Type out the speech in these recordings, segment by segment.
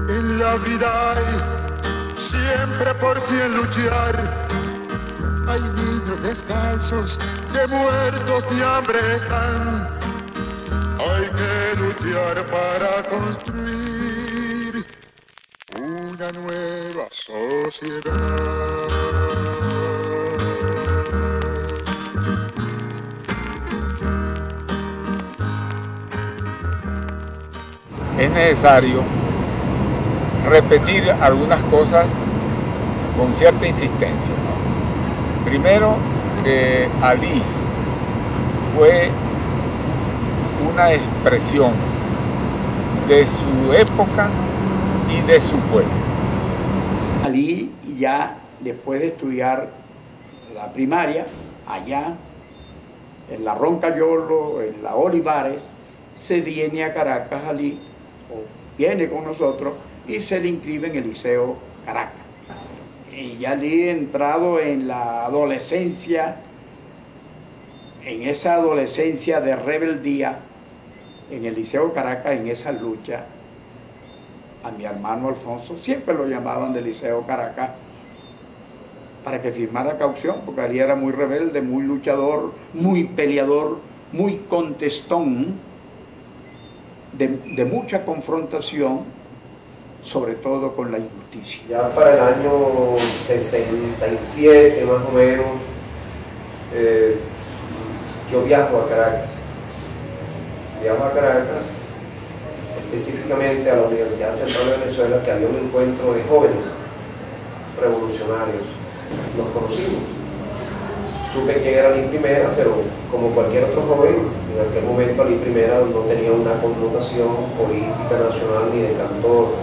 En la vida hay siempre por quien luchar. Hay niños descalzos que muertos de hambre están. Hay que luchar para construir una nueva sociedad. Es necesario repetir algunas cosas con cierta insistencia, ¿no? Primero, que Alí fue una expresión de su época y de su pueblo. Alí, ya después de estudiar la primaria allá en la Roncayolo, en la Olivares, se viene a Caracas. Alí, o viene con nosotros, y se le inscribe en el Liceo Caracas. Y ya Alí, entrado en la adolescencia, en esa adolescencia de rebeldía, en el Liceo Caracas, en esa lucha, a mi hermano Alfonso siempre lo llamaban del Liceo Caracas para que firmara caución, porque Alí era muy rebelde, muy luchador, muy peleador, muy contestón, de mucha confrontación, sobre todo con la injusticia. Ya para el año 67 más o menos, yo viajo a Caracas. Viajo a Caracas, específicamente a la Universidad Central de Venezuela, que había un encuentro de jóvenes revolucionarios. Nos conocimos. Supe quién era Alí Primera, pero como cualquier otro joven, en aquel momento Alí Primera no tenía una connotación política nacional ni de cantor.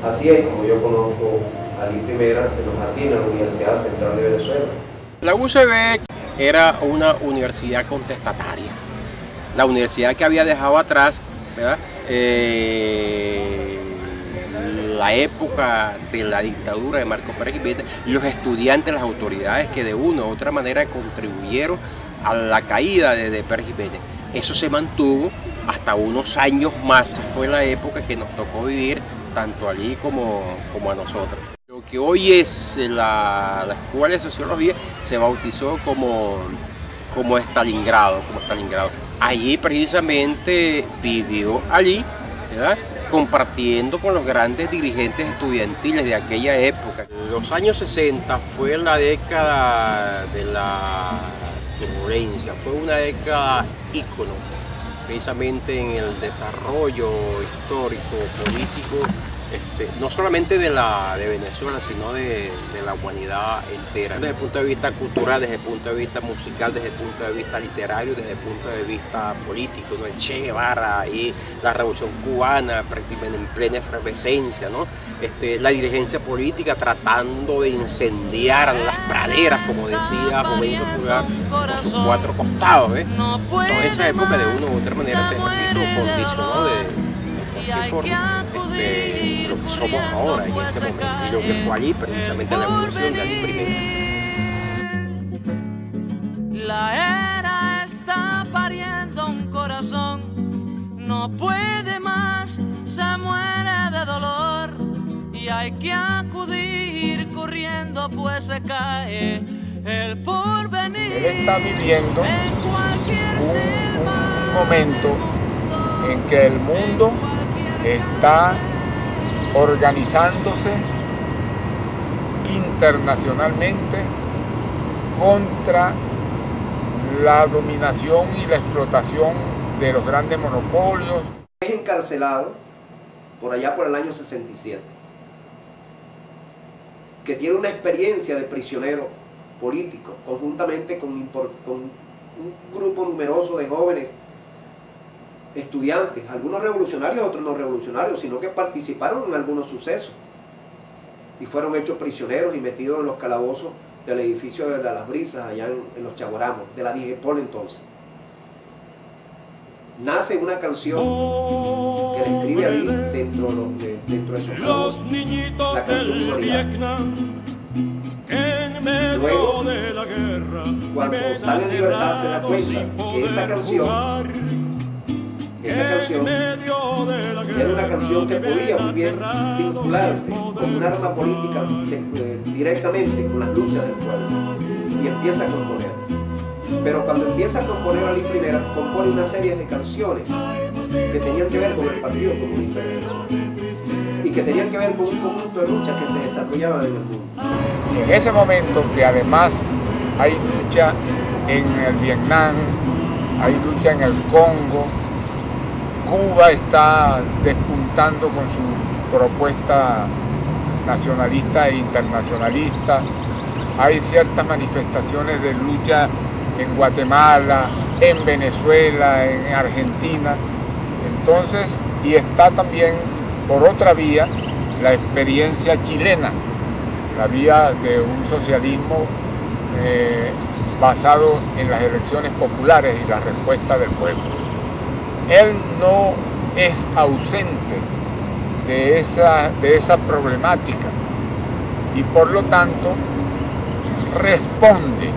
Así es como yo conozco a Alí Primera en los jardines de la Universidad Central de Venezuela. La UCB era una universidad contestataria, la universidad que había dejado atrás, ¿verdad? La época de la dictadura de Marcos Pérez Jiménez, los estudiantes, las autoridades que de una u otra manera contribuyeron a la caída de Pérez Jiménez. Eso se mantuvo hasta unos años más. Fue la época que nos tocó vivir tanto allí como a nosotros. Lo que hoy es la Escuela de Sociología se bautizó como Stalingrado, Allí precisamente vivió Alí, ¿verdad?, compartiendo con los grandes dirigentes estudiantiles de aquella época. Los años 60 fue la década de la turbulencia, fue una década ícono, precisamente en el desarrollo histórico, político, no solamente de Venezuela, sino de la humanidad entera. Desde el punto de vista cultural, desde el punto de vista musical, desde el punto de vista literario, desde el punto de vista político, ¿no? El Che Guevara y la Revolución Cubana prácticamente en plena efervescencia, ¿no? La dirigencia política tratando de incendiar las praderas, como decía Jovencio Pulgar, por sus cuatro costados, ¿eh? Toda esa época de una u otra manera, te repito, condicionó de cualquier forma lo que somos ahora en este momento y lo que fue allí precisamente la evolución de Alí Primera. La era está pariendo un corazón, no puede más, se muere de dolor y hay que acudir corriendo pues se cae el porvenir. Él está viviendo un momento en que el mundo está organizándose internacionalmente contra la dominación y la explotación de los grandes monopolios. Es encarcelado por allá por el año 67, que tiene una experiencia de prisionero político, conjuntamente con un grupo numeroso de jóvenes estudiantes, algunos revolucionarios, otros no revolucionarios, sino que participaron en algunos sucesos y fueron hechos prisioneros y metidos en los calabozos del edificio de Las Brisas, allá en los Chaguaramos, de la Digepol entonces. Nace una canción que le escribe Alí dentro de esos juegos, la canción Humanidad. Luego, cuando sale en libertad, se da cuenta que esa canción era una canción que podía muy bien vincularse con un arma política directamente con las luchas del pueblo, y empieza a componer. Pero cuando empieza a componer Ali Primera, compone una serie de canciones que tenían que ver con el Partido Comunista de Venezuela y que tenían que ver con un conjunto de luchas que se desarrollaban en el mundo. En ese momento, que además hay lucha en el Vietnam, hay lucha en el Congo, Cuba está despuntando con su propuesta nacionalista e internacionalista, hay ciertas manifestaciones de lucha en Guatemala, en Venezuela, en Argentina. Entonces, y está también por otra vía la experiencia chilena, la vía de un socialismo basado en las elecciones populares y la respuesta del pueblo. Él no es ausente de esa problemática y por lo tanto responde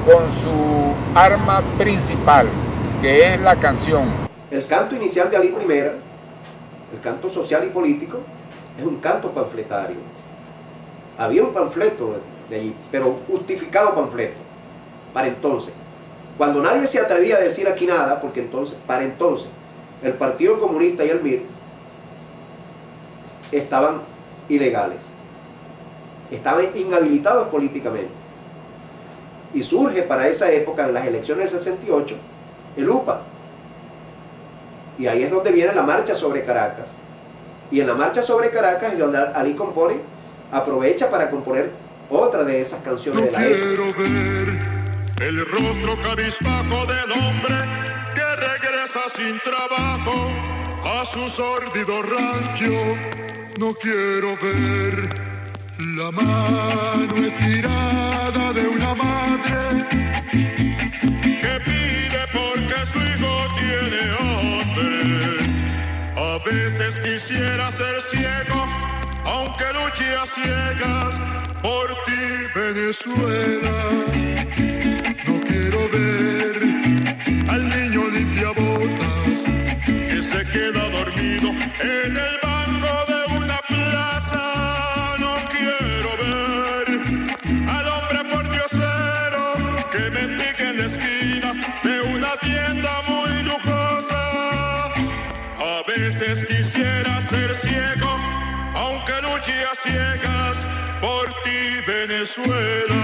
con su arma principal, que es la canción. El canto inicial de Ali Primera, el canto social y político, es un canto panfletario. Había un panfleto de allí, pero justificado panfleto, para entonces. Cuando nadie se atrevía a decir aquí nada, porque entonces, para entonces, el Partido Comunista y el MIR estaban ilegales, estaban inhabilitados políticamente. Y surge para esa época, en las elecciones del 68, el UPA. Y ahí es donde viene la marcha sobre Caracas. Y en la marcha sobre Caracas es donde Ali compone, aprovecha para componer otra de esas canciones de la época. Quiero ver el rostro cabizbajo del hombre que regresa sin trabajo a su sórdido rancho. No quiero ver la mano estirada de una madre que pide porque su hijo tiene hambre. A veces quisiera ser ciego, aunque luche a ciegas por ti, Venezuela. No quiero ver al niño limpiabotas que se queda dormido en el banco de una plaza. No quiero ver al hombre pordiosero que mendiga en la esquina de una tienda muy lujosa. A veces quisiera ser ciego, aunque luche a ciegas por ti, Venezuela.